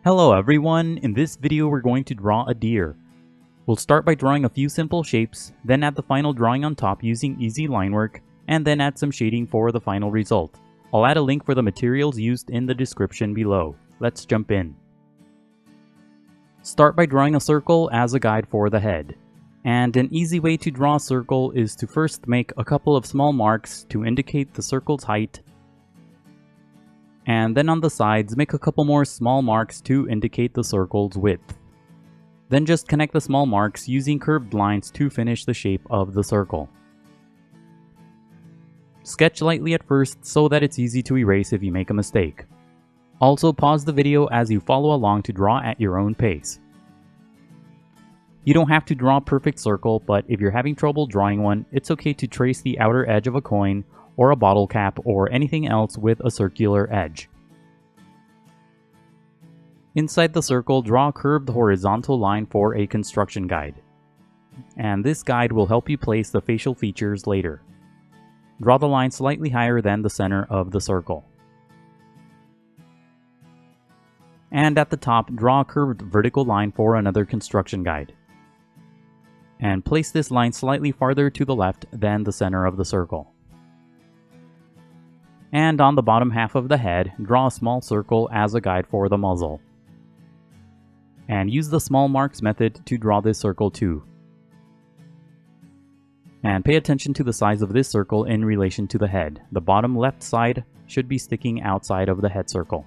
Hello everyone, in this video we're going to draw a deer. We'll start by drawing a few simple shapes, then add the final drawing on top using easy line work, and then add some shading for the final result. I'll add a link for the materials used in the description below. Let's jump in. Start by drawing a circle as a guide for the head. And an easy way to draw a circle is to first make a couple of small marks to indicate the circle's height, and then on the sides make a couple more small marks to indicate the circle's width. Then just connect the small marks using curved lines to finish the shape of the circle. Sketch lightly at first so that it's easy to erase if you make a mistake. Also pause the video as you follow along to draw at your own pace. You don't have to draw a perfect circle, but if you're having trouble drawing one, it's okay to trace the outer edge of a coin or a bottle cap or anything else with a circular edge. Inside the circle, draw a curved horizontal line for a construction guide. And this guide will help you place the facial features later. Draw the line slightly higher than the center of the circle. And at the top, draw a curved vertical line for another construction guide. And place this line slightly farther to the left than the center of the circle. And on the bottom half of the head, draw a small circle as a guide for the muzzle. And use the small marks method to draw this circle too. And pay attention to the size of this circle in relation to the head. The bottom left side should be sticking outside of the head circle.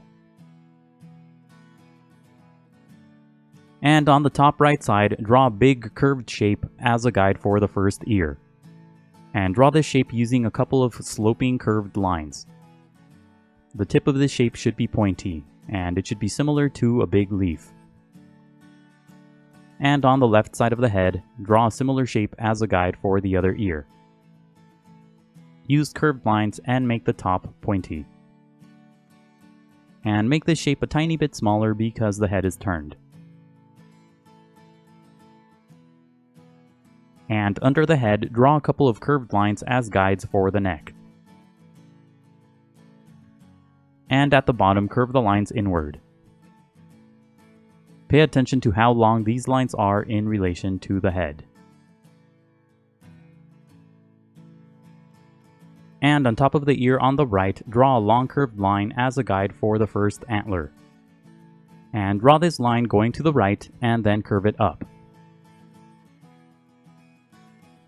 And on the top right side, draw a big curved shape as a guide for the first ear. And draw this shape using a couple of sloping curved lines. The tip of this shape should be pointy, and it should be similar to a big leaf. And on the left side of the head, draw a similar shape as a guide for the other ear. Use curved lines and make the top pointy. And make this shape a tiny bit smaller because the head is turned. And under the head, draw a couple of curved lines as guides for the neck. And at the bottom, curve the lines inward. Pay attention to how long these lines are in relation to the head. And on top of the ear on the right, draw a long curved line as a guide for the first antler. And draw this line going to the right and then curve it up.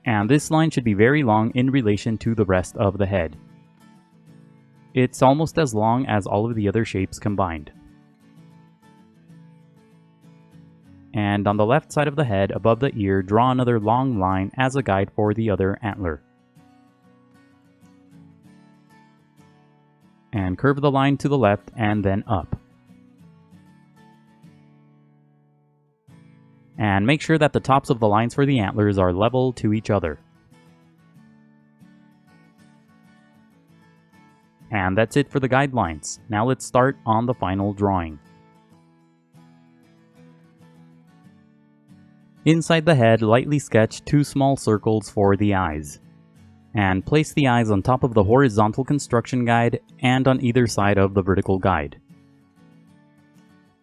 And this line should be very long in relation to the rest of the head. It's almost as long as all of the other shapes combined. And on the left side of the head, above the ear, draw another long line as a guide for the other antler. And curve the line to the left and then up. And make sure that the tops of the lines for the antlers are level to each other. And that's it for the guidelines. Now let's start on the final drawing. Inside the head, lightly sketch two small circles for the eyes. And place the eyes on top of the horizontal construction guide and on either side of the vertical guide.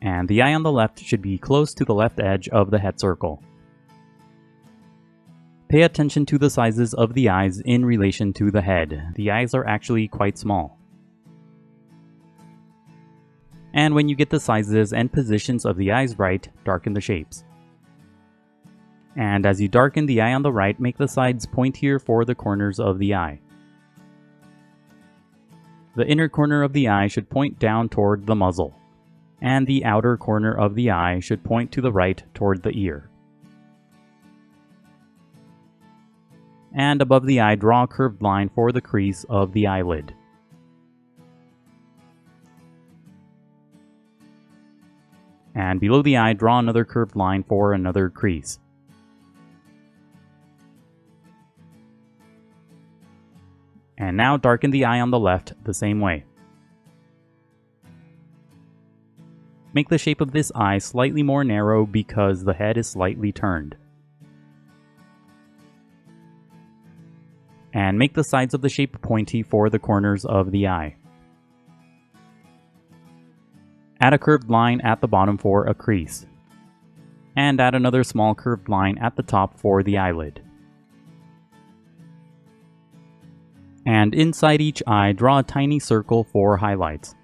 And the eye on the left should be close to the left edge of the head circle. Pay attention to the sizes of the eyes in relation to the head. The eyes are actually quite small. And when you get the sizes and positions of the eyes right, darken the shapes. And as you darken the eye on the right, make the sides pointier for the corners of the eye. The inner corner of the eye should point down toward the muzzle. And the outer corner of the eye should point to the right toward the ear. And above the eye, draw a curved line for the crease of the eyelid. And below the eye, draw another curved line for another crease. And now darken the eye on the left the same way. Make the shape of this eye slightly more narrow because the head is slightly turned. And make the sides of the shape pointy for the corners of the eye. Add a curved line at the bottom for a crease. And add another small curved line at the top for the eyelid. And inside each eye, draw a tiny circle for highlights.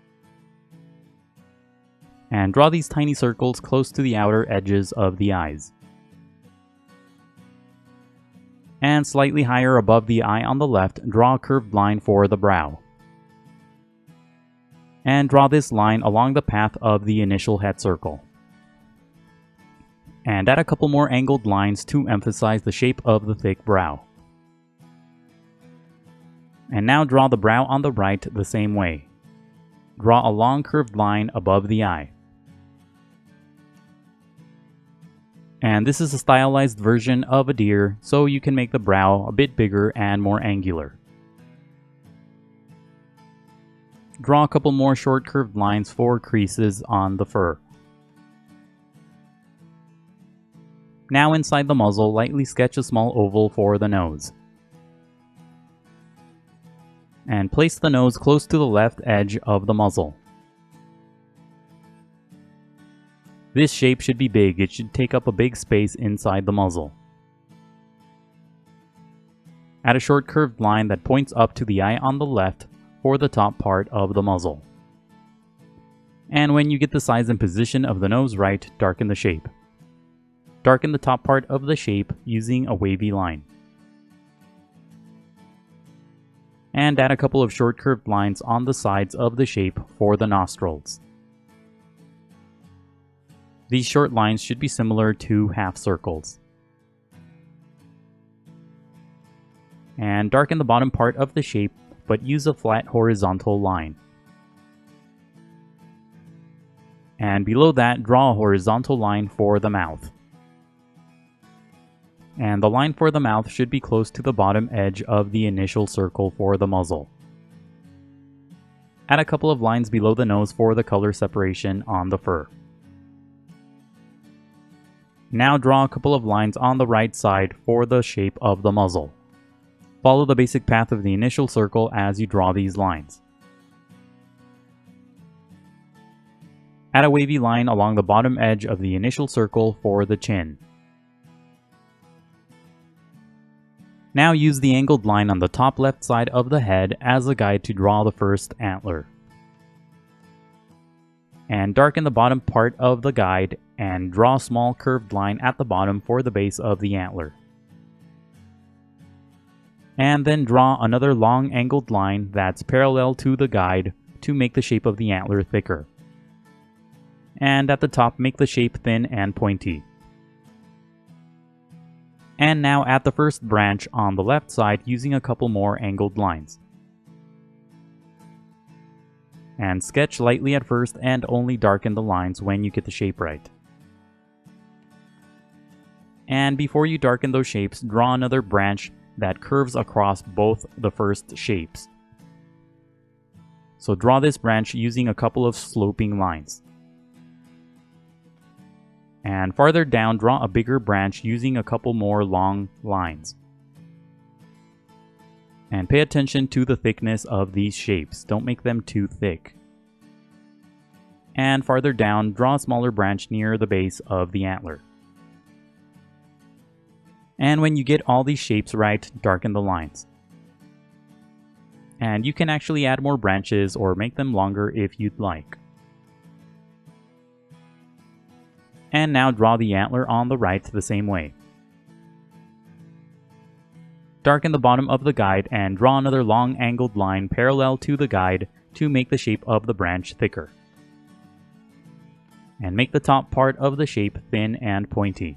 And draw these tiny circles close to the outer edges of the eyes. And slightly higher above the eye on the left, draw a curved line for the brow. And draw this line along the path of the initial head circle. And add a couple more angled lines to emphasize the shape of the thick brow. And now draw the brow on the right the same way. Draw a long curved line above the eye. And this is a stylized version of a deer, so you can make the brow a bit bigger and more angular. Draw a couple more short curved lines for creases on the fur. Now inside the muzzle, lightly sketch a small oval for the nose. And place the nose close to the left edge of the muzzle. This shape should be big, it should take up a big space inside the muzzle. Add a short curved line that points up to the eye on the left for the top part of the muzzle. And when you get the size and position of the nose right, darken the shape. Darken the top part of the shape using a wavy line. And add a couple of short curved lines on the sides of the shape for the nostrils. These short lines should be similar to half circles. And darken the bottom part of the shape, but use a flat horizontal line. And below that, draw a horizontal line for the mouth. And the line for the mouth should be close to the bottom edge of the initial circle for the muzzle. Add a couple of lines below the nose for the color separation on the fur. Now draw a couple of lines on the right side for the shape of the muzzle. Follow the basic path of the initial circle as you draw these lines. Add a wavy line along the bottom edge of the initial circle for the chin. Now use the angled line on the top left side of the head as a guide to draw the first antler. And darken the bottom part of the guide and draw a small curved line at the bottom for the base of the antler. And then draw another long angled line that's parallel to the guide to make the shape of the antler thicker. And at the top, make the shape thin and pointy. And now add the first branch on the left side using a couple more angled lines. And sketch lightly at first and only darken the lines when you get the shape right. And before you darken those shapes, draw another branch that curves across both the first shapes. So draw this branch using a couple of sloping lines. And farther down, draw a bigger branch using a couple more long lines. And pay attention to the thickness of these shapes. Don't make them too thick. And farther down, draw a smaller branch near the base of the antler. And when you get all these shapes right, darken the lines. And you can actually add more branches or make them longer if you'd like. And now draw the antler on the right the same way. Darken the bottom of the guide and draw another long angled line parallel to the guide to make the shape of the branch thicker. And make the top part of the shape thin and pointy.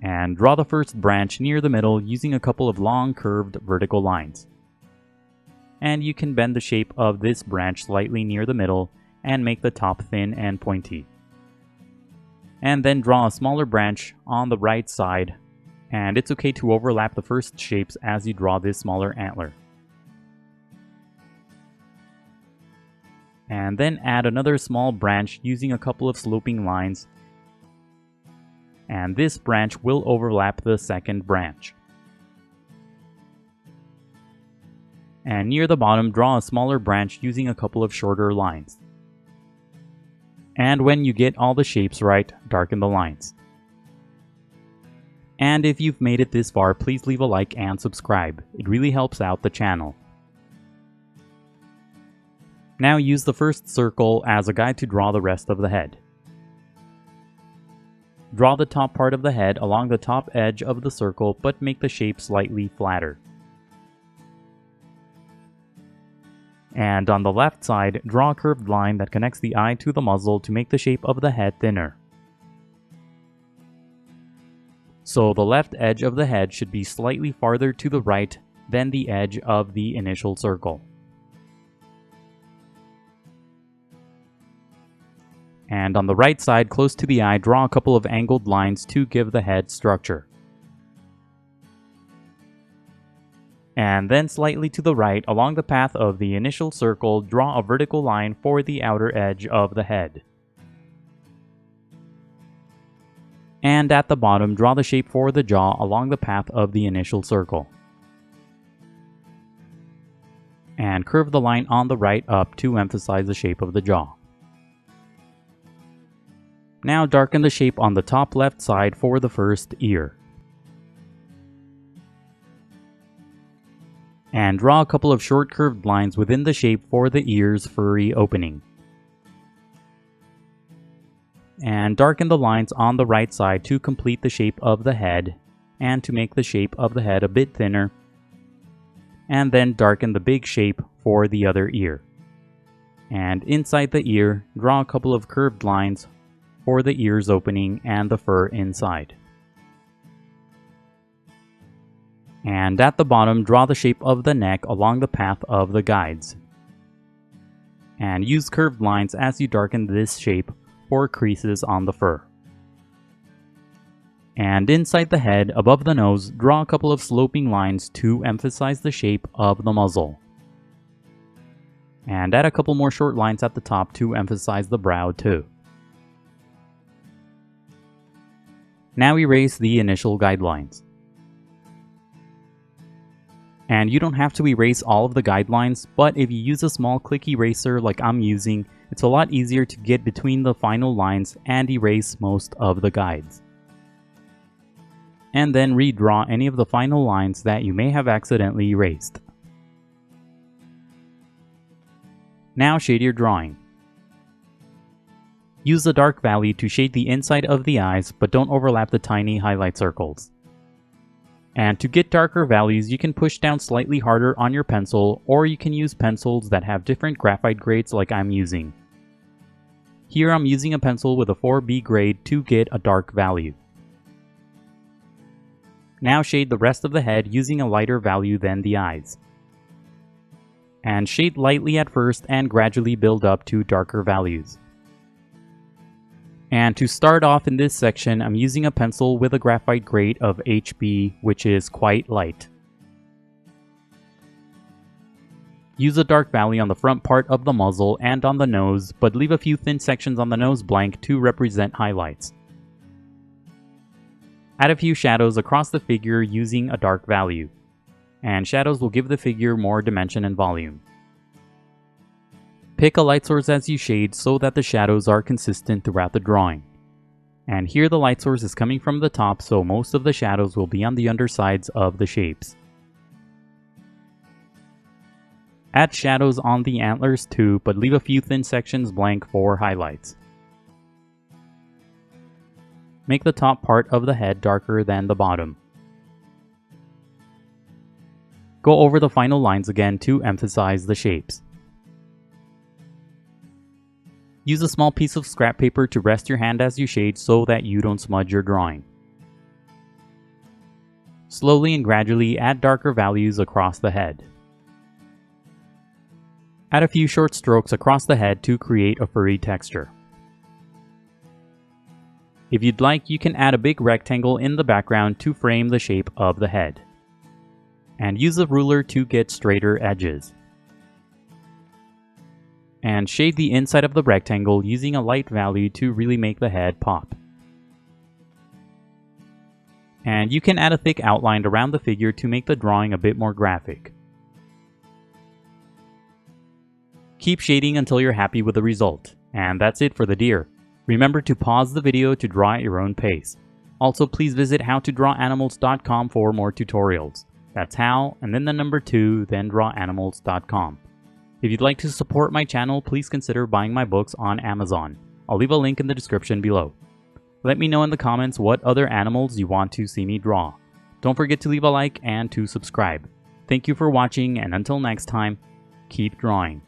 And draw the first branch near the middle using a couple of long curved vertical lines. And you can bend the shape of this branch slightly near the middle and make the top thin and pointy. And then draw a smaller branch on the right side, and it's okay to overlap the first shapes as you draw this smaller antler. And then add another small branch using a couple of sloping lines, and this branch will overlap the second branch. And near the bottom, draw a smaller branch using a couple of shorter lines. And when you get all the shapes right, darken the lines. And if you've made it this far, please leave a like and subscribe. It really helps out the channel. Now use the first circle as a guide to draw the rest of the head. Draw the top part of the head along the top edge of the circle, but make the shape slightly flatter. And on the left side, draw a curved line that connects the eye to the muzzle to make the shape of the head thinner. So the left edge of the head should be slightly farther to the right than the edge of the initial circle. And on the right side, close to the eye, draw a couple of angled lines to give the head structure. And then slightly to the right, along the path of the initial circle, draw a vertical line for the outer edge of the head. And at the bottom, draw the shape for the jaw along the path of the initial circle. And curve the line on the right up to emphasize the shape of the jaw. Now darken the shape on the top left side for the first ear. And draw a couple of short curved lines within the shape for the ear's furry opening. And darken the lines on the right side to complete the shape of the head and to make the shape of the head a bit thinner. And then darken the big shape for the other ear. And inside the ear, draw a couple of curved lines for the ear's opening and the fur inside. And at the bottom, draw the shape of the neck along the path of the guides. And use curved lines as you darken this shape for creases on the fur. And inside the head, above the nose, draw a couple of sloping lines to emphasize the shape of the muzzle. And add a couple more short lines at the top to emphasize the brow too. Now erase the initial guidelines. And you don't have to erase all of the guidelines, but if you use a small click eraser like I'm using, it's a lot easier to get between the final lines and erase most of the guides. And then redraw any of the final lines that you may have accidentally erased. Now shade your drawing. Use the dark value to shade the inside of the eyes, but don't overlap the tiny highlight circles. And to get darker values, you can push down slightly harder on your pencil, or you can use pencils that have different graphite grades like I'm using. Here I'm using a pencil with a 4B grade to get a dark value. Now shade the rest of the head using a lighter value than the eyes. And shade lightly at first and gradually build up to darker values. And to start off in this section, I'm using a pencil with a graphite grade of HB, which is quite light. Use a dark value on the front part of the muzzle and on the nose, but leave a few thin sections on the nose blank to represent highlights. Add a few shadows across the figure using a dark value, and shadows will give the figure more dimension and volume. Pick a light source as you shade so that the shadows are consistent throughout the drawing. And here the light source is coming from the top, so most of the shadows will be on the undersides of the shapes. Add shadows on the antlers too, but leave a few thin sections blank for highlights. Make the top part of the head darker than the bottom. Go over the final lines again to emphasize the shapes. Use a small piece of scrap paper to rest your hand as you shade so that you don't smudge your drawing. Slowly and gradually add darker values across the head. Add a few short strokes across the head to create a furry texture. If you'd like, you can add a big rectangle in the background to frame the shape of the head. And use a ruler to get straighter edges. And shade the inside of the rectangle using a light value to really make the head pop. And you can add a thick outline around the figure to make the drawing a bit more graphic. Keep shading until you're happy with the result. And that's it for the deer. Remember to pause the video to draw at your own pace. Also, please visit howtodrawanimals.com for more tutorials. That's how, and then the number 2, then drawanimals.com. If you'd like to support my channel, please consider buying my books on Amazon. I'll leave a link in the description below. Let me know in the comments what other animals you want to see me draw. Don't forget to leave a like and to subscribe. Thank you for watching, and until next time, keep drawing.